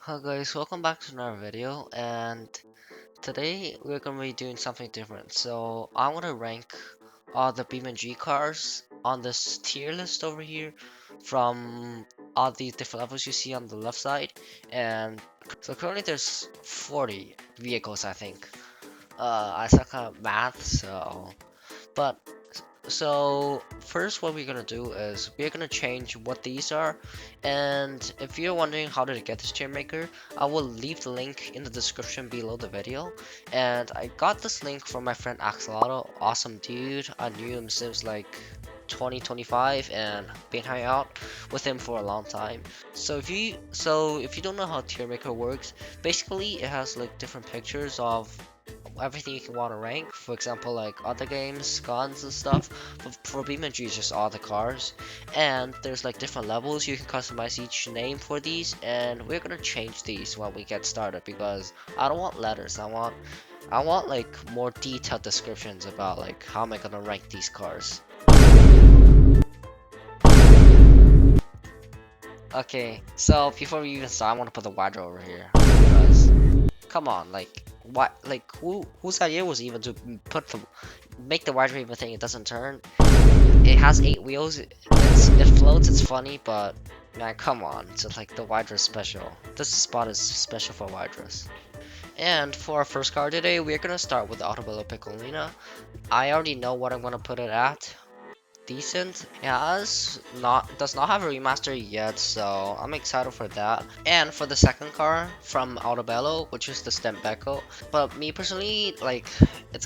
Hi guys, welcome back to another video, and today we're gonna be doing something different. So I want to rank all the BeamNG cars on this tier list over here from all these different levels you see on the left side. And so currently there's 40 vehicles, I think. I suck at math, but so first what we're gonna do is we're gonna change what these are, and if you're wondering how to get this chair maker, I will leave the link in the description below the video. And I got this link from my friend Axolotl, awesome dude. I knew him since like 2025 and been hanging out with him for a long time. So if you don't know how tier maker works, basically it has like different pictures of everything you can want to rank. For example, like other games, guns and stuff. For BeamNG, it's just all the cars. And there's like different levels. You can customize each name for these. And we're gonna change these when we get started because I don't want letters. I want like more detailed descriptions about like how am I gonna rank these cars. Okay, so before we even start, I want to put the wide over here because come on, like what, like whose idea was even to make the wide even thing? It doesn't turn. It has 8 wheels. It floats. It's funny, but man, come on. It's like the wide dress special. This spot is special for wide dress. And for our first car today, we're gonna start with the Autobello Piccolina. I already know what I'm gonna put it at. Decent. Does not have a remaster yet, so I'm excited for that. And for the second car from Autobello, which is the Stembeco, but me personally, like it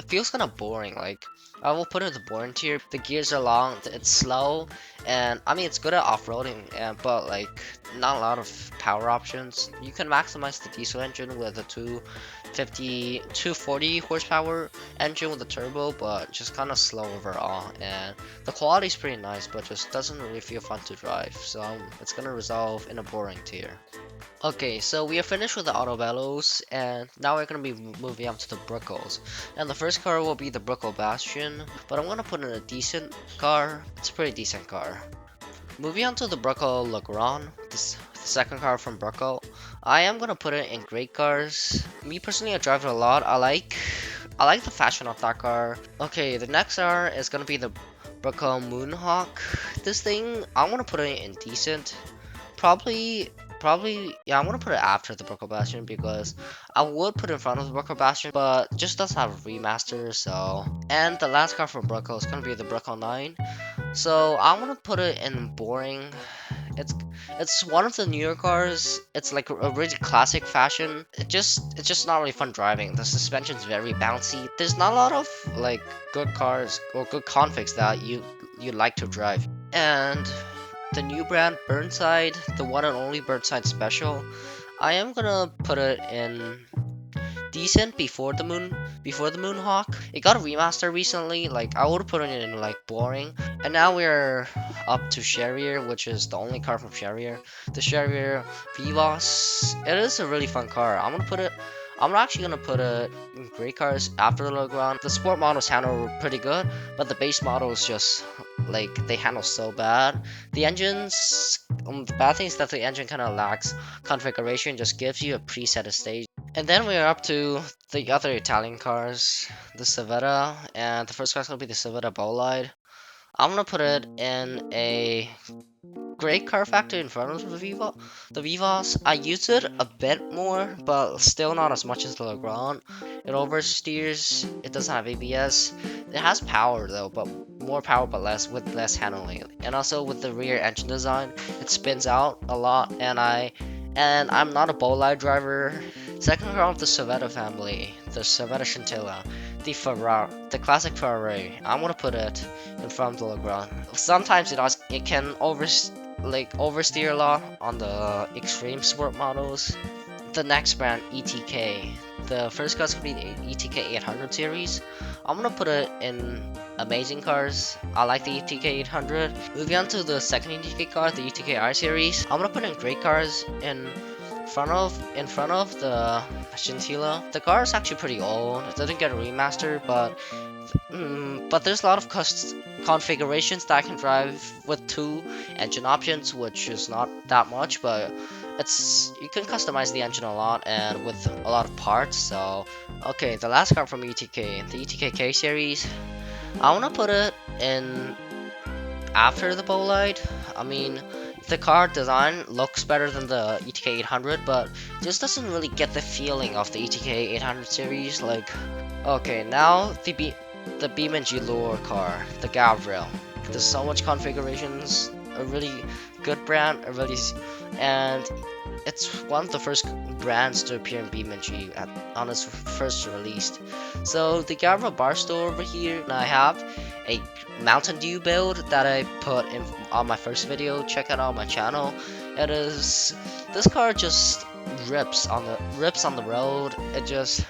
feels kind of boring. Like I will put it in the boring tier. The gears are long, it's slow, and I mean it's good at off-roading, and but like not a lot of power options. You can maximize the diesel engine with a 240 horsepower engine with a turbo, but just kind of slow overall. And the quality is pretty nice, but just doesn't really feel fun to drive, so it's gonna resolve in a boring tier. Okay, so we are finished with the Autobellos, and now we're gonna be moving on to the Bruckels. And the first car will be the Bruckell Bastion, but I'm gonna put in a decent car. It's a pretty decent car. Moving on to the Bruckell Legrand, the second car from Bruckell. I am gonna put it in great cars. Me personally, I drive it a lot. I like the fashion of that car. Okay, the next car is gonna be the Bruckell Moonhawk. This thing, I want to put it in decent. Probably, yeah, I want to put it after the Bruckell Bastion because I would put it in front of the Bruckell Bastion, but just doesn't have a remaster, so. And the last car from Bruckell is gonna be the Bruckell 9. So I want to put it in boring. It's it's one of the newer cars. It's like a really classic fashion. It's just not really fun driving. The suspension's very bouncy. There's not a lot of like good cars or good configs that you like to drive. And the new brand Burnside, the one and only Burnside Special, I am gonna put it in decent before the Moonhawk. It got a remaster recently. Like I would put it in like boring. And now we're up to Cherrier, which is the only car from Cherrier. The Cherrier Vivos. It is a really fun car. I'm actually gonna put it in great cars after the Legrand. The sport models handle pretty good, but the base models just like they handle so bad. The engines, the bad thing is that the engine kind of lacks configuration. Just gives you a preset stage. And then we're up to the other Italian cars, the Civetta, and the first car is gonna be the Civetta Bolide. I'm gonna put it in a great car factor in front of the Viva. The Vivas, I use it a bit more, but still not as much as the Legrand. It oversteers, it doesn't have ABS. It has power though, but more power but with less handling. And also with the rear engine design, it spins out a lot, and I'm not a Bolide driver. Second car of the Civetta family, the Civetta Scintilla, the classic Ferrari. I'm gonna put it in front of the Legrand. Sometimes it can oversteer a lot on the extreme sport models. The next brand, ETK. The first car's gonna be the ETK 800 series. I'm gonna put it in amazing cars. I like the ETK 800. Moving on to the second ETK car, the ETK I series. I'm gonna put in great cars in front of the Scintilla. The car is actually pretty old. It doesn't get a remaster, but there's a lot of configurations that I can drive with two engine options, which is not that much, but you can customize the engine a lot and with a lot of parts. So okay, the last car from ETK, the ETK series, I want to put it in after the Bolide. I mean, the car design looks better than the ETK 800, but just doesn't really get the feeling of the ETK 800 series. Like, okay, now the BeamNG lure car, the Gavril. There's so much configurations, a really good brand, and it's one of the first brands to appear in BeamNG on its first release. So the Gavril bar store over here, and I have a Mountain Dew build that I put in on my first video. Check it out on my channel. This car just rips on the road. It just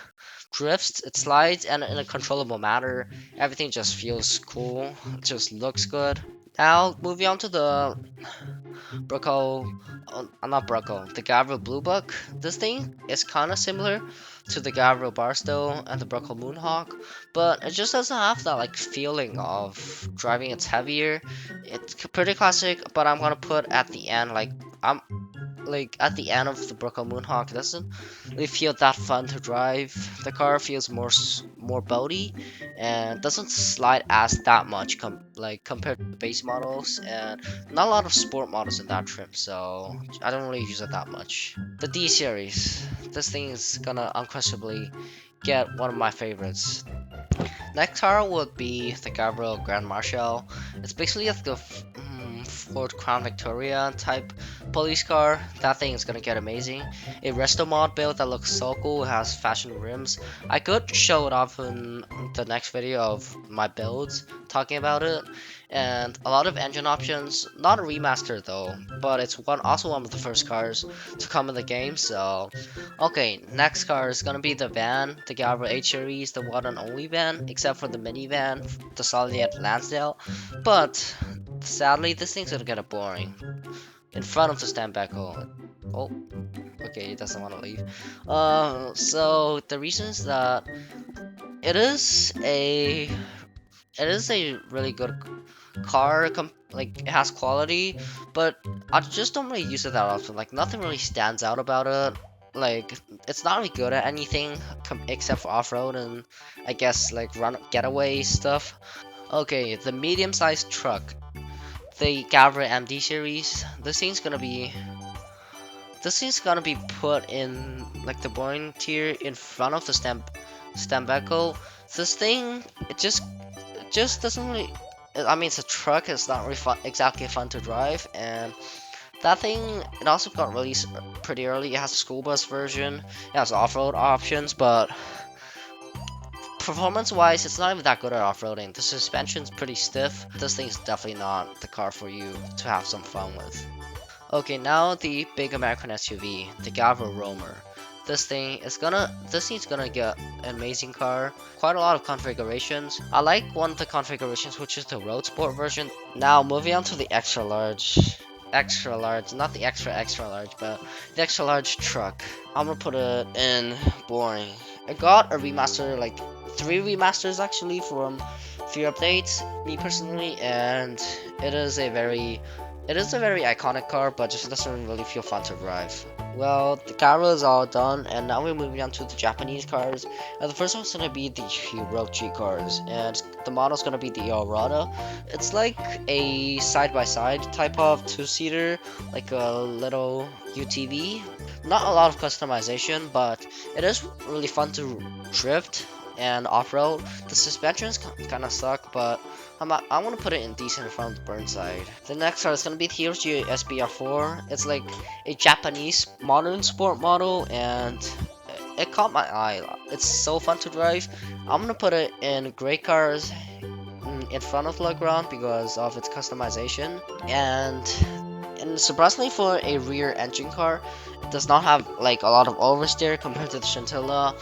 drifts, it slides, and in a controllable manner. Everything just feels cool. It just looks good. Now moving on to the Bruckell, not Bruckell, the Gavril Blue Book. This thing is kind of similar to the Gavril Barstow and the Bruckell Moonhawk, but it just doesn't have that like feeling of driving. It's heavier. It's pretty classic, but I'm gonna put at the end like at the end of the Bruckell Moonhawk. It doesn't really feel that fun to drive. The car feels more boaty and doesn't slide as that much compared to the base models, and not a lot of sport models in that trim, so I don't really use it that much. The D series, this thing is gonna unquestionably get one of my favorites. Next car would be the Gavril Grand Marshal. It's basically like the Ford Crown Victoria type police car. That thing is gonna get amazing. A resto mod build that looks so cool. It has fashion rims. I could show it off in the next video of my builds talking about it. And a lot of engine options. Not a remaster though, but it's also one of the first cars to come in the game. So okay, next car is gonna be the van, the Gavril 8 series, the one and only van, except for the minivan, the Soliad Lansdale. But sadly, this thing's gonna get boring. In front of the Stambeco. Oh, okay, he doesn't want to leave. So the reason is that it is a really good car. Like, it has quality, but I just don't really use it that often. Like, nothing really stands out about it. Like, it's not really good at anything except for off-road and I guess like getaway stuff. Okay, the medium-sized truck, the Gavril MD series. This thing's gonna be put in like the boring tier in front of the Stambeco. This thing, it just doesn't really. I mean, it's a truck. It's not really exactly fun to drive, and that thing, it also got released pretty early. It has a school bus version. It has off-road options, but performance-wise, it's not even that good at off-roading. The suspension's pretty stiff. This thing's definitely not the car for you to have some fun with. Okay, now the big American SUV, the Gavril Roamer. This thing's gonna get an amazing car. Quite a lot of configurations. I like one of the configurations, which is the road sport version. Now moving on to the extra large, not the extra large, but the extra large truck. I'm gonna put it in boring. I got a remaster, like 3 remasters actually from 3 updates, me personally, and it is a very iconic car, but just doesn't really feel fun to drive. Well, the Gavril is all done, and now we're moving on to the Japanese cars. And the first one's gonna be the Hirochi cars, and the model's gonna be the Aurora. It's like a side-by-side type of 2-seater, like a little UTV. Not a lot of customization, but it is really fun to drift and off-road. The suspensions kind of suck, but I want to put it in decent in front of the Burnside. The next car is going to be the Hirochi SBR4. It's like a Japanese modern sport model, and it caught my eye. It's so fun to drive. I'm going to put it in gray cars in front of Legrand because of its customization. And surprisingly, for a rear engine car, it does not have like a lot of oversteer compared to the Scintilla.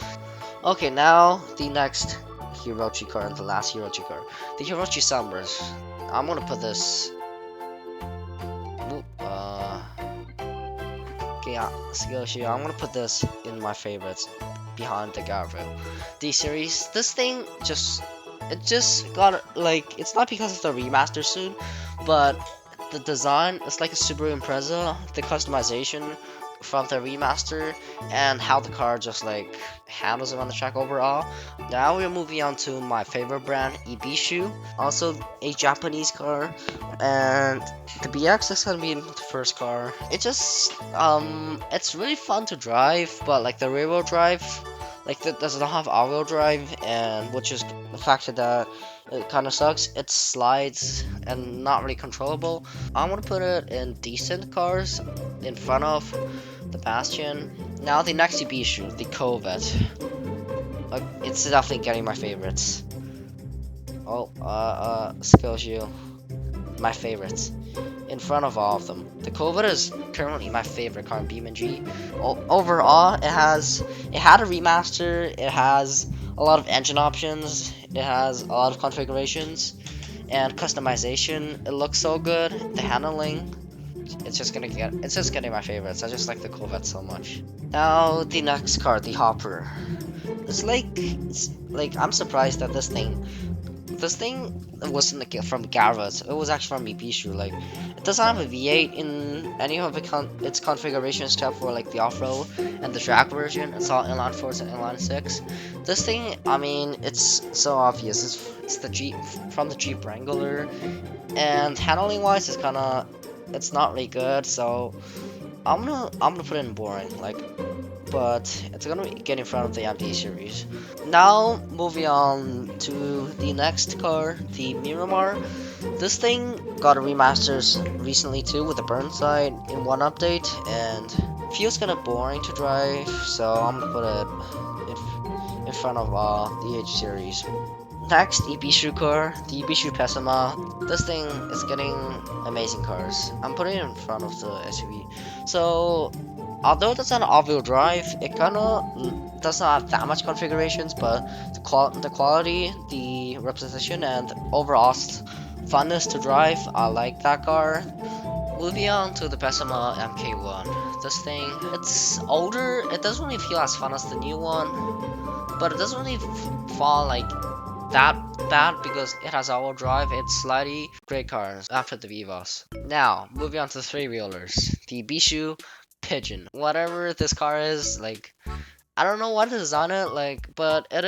Okay, now the next Hirochi car and the last Hirochi car, the Hirochi Sunburst. I'm gonna put this. Okay, I'm gonna put this in my favorites behind the Gavril. D series. This thing it just got like, it's not because of the remaster soon, but the design is like a Subaru Impreza. The customization from the remaster and how the car just like handles it on the track overall. Now we're moving on to my favorite brand, Ibishu, also a Japanese car, and the BX is gonna be the first car. It just it's really fun to drive, but like the rear wheel drive, like that does not have all wheel drive, and which is the fact that it kind of sucks. It slides and not really controllable. I'm gonna put it in decent cars in front of the Bastion. Now the next Ibishu, the Corvette. It's definitely getting my favorites. Oh, skills you. My favorites. In front of all of them. The Corvette is currently my favorite car in BeamNG. Overall, it had a remaster, it has a lot of engine options, it has a lot of configurations, and customization. It looks so good. The handling, it's just getting my favorites. I just like the Corvette so much. Now the next car, the Hopper. It's like I'm surprised that this thing wasn't like from Gavril. It was actually from Ibishu. Like, it doesn't have a V8 in any of its configurations except for like the off-road and the track version. It's all inline 4 and inline 6. This thing, I mean, it's so obvious. It's the Jeep from the Jeep Wrangler, and handling wise, it's not really good. So I'm gonna put it in boring. Like, but it's gonna get in front of the MD series. Now, moving on to the next car, the Miramar. This thing got a remaster recently too with the Burnside in one update, and feels kind of boring to drive, so I'm gonna put it in front of the H series. Next, Ibishu car, the Ibishu Pessima. This thing is getting amazing cars. I'm putting it in front of the SUV. So, although it's an all-wheel drive, it kinda does not have that much configurations, but the quality, the representation, and overall funness to drive, I like that car. Moving on to the Pessima MK1. This thing, it's older, it doesn't really feel as fun as the new one, but it doesn't really fall like that bad because it has all-wheel drive. It's slightly great cars after the Vivos. Now, moving on to the three-wheelers. The Ibishu Pigeon. Whatever this car is, like, I don't know what is on it, like, but it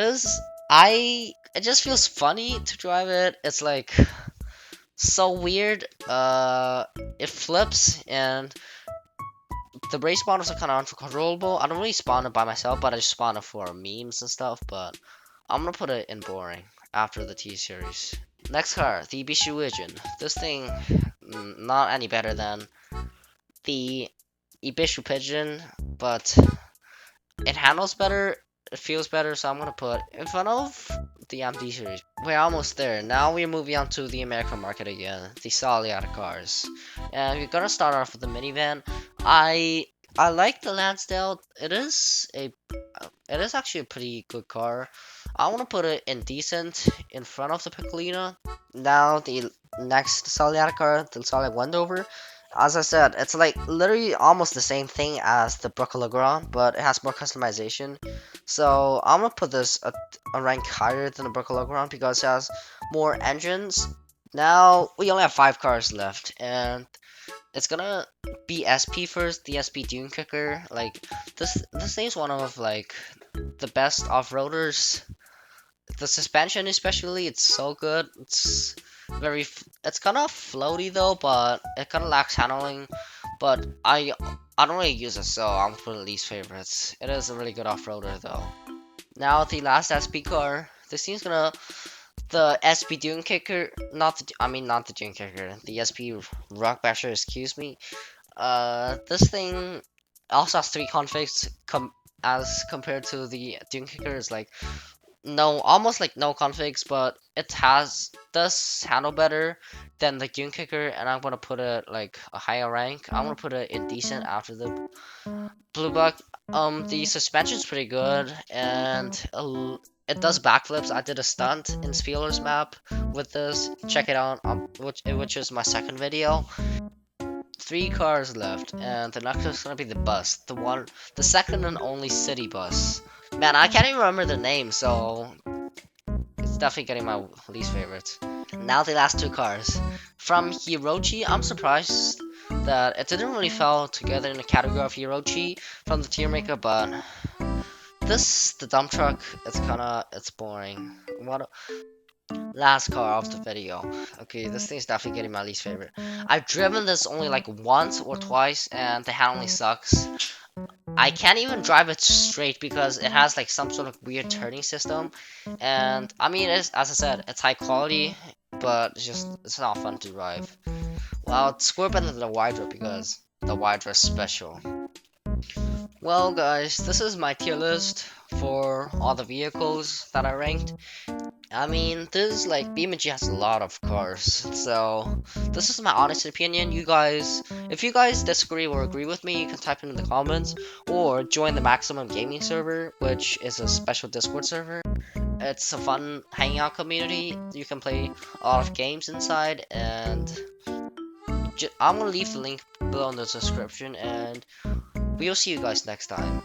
just feels funny to drive it. It's like so weird. It flips, and the race spawners are kind of uncontrollable. I don't really spawn it by myself, but I just spawn it for memes and stuff. But I'm gonna put it in boring after the T series. Next car, the Ibishu Vision. This thing, not any better than the Ibishu Pigeon, but it handles better, it feels better, so I'm gonna put in front of the MD series. We're almost there. Now we're moving on to the American market again, the Soliad cars. And we're gonna start off with the minivan. I like the Lansdale. It is actually a pretty good car. I want to put it in decent in front of the Pecolina. Now the next Soliad car, the Soliad Wendover. As I said, it's like literally almost the same thing as the Bruckell and Burnside, but it has more customization. So I'm gonna put this a rank higher than the Bruckell and Burnside because it has more engines. Now we only have 5 cars left, and it's gonna be SP first, the SP Dune Kicker. Like this thing is one of like the best off-roaders. The suspension especially, it's so good. It's kind of floaty though, but it kind of lacks handling. But I don't really use it, so I'm putting least favorites. It is a really good off-roader though. Now the last SP car. This thing's gonna the SP Dune Kicker, not the Dune Kicker, the SP Rock Basher, excuse me. This thing also has 3 configs as compared to the Dune Kicker. Is like almost like no configs, but it does handle better than the Dune Kicker, and I'm gonna put it like a higher rank. I'm gonna put it in decent after the Blue Buck. The suspension's pretty good, and it does backflips. I did a stunt in Spieler's map with this. Check it out, which is my second video. 3 cars left, and the next is gonna be the bus, the second and only city bus. Man, I can't even remember the name, so it's definitely getting my least favorites. Now the last 2 cars. From Hirochi, I'm surprised that it didn't really fall together in the category of Hirochi from the tier maker, but the dump truck, it's boring. What last car of the video. Okay, this thing's definitely getting my least favorite. I've driven this only like once or twice, and the handling sucks. I can't even drive it straight because it has like some sort of weird turning system, and I mean, as I said, it's high quality, but it's not fun to drive. Well, it's score better than the Wydra because the Wydra is special. Well, guys, this is my tier list for all the vehicles that I ranked. I mean, this like BeamNG has a lot of cars, so this is my honest opinion. You guys, if you guys disagree or agree with me, you can type it in the comments or join the Maximum Gaming server, which is a special Discord server. It's a fun hangout community. You can play a lot of games inside, and I'm gonna leave the link below in the description, and we'll see you guys next time.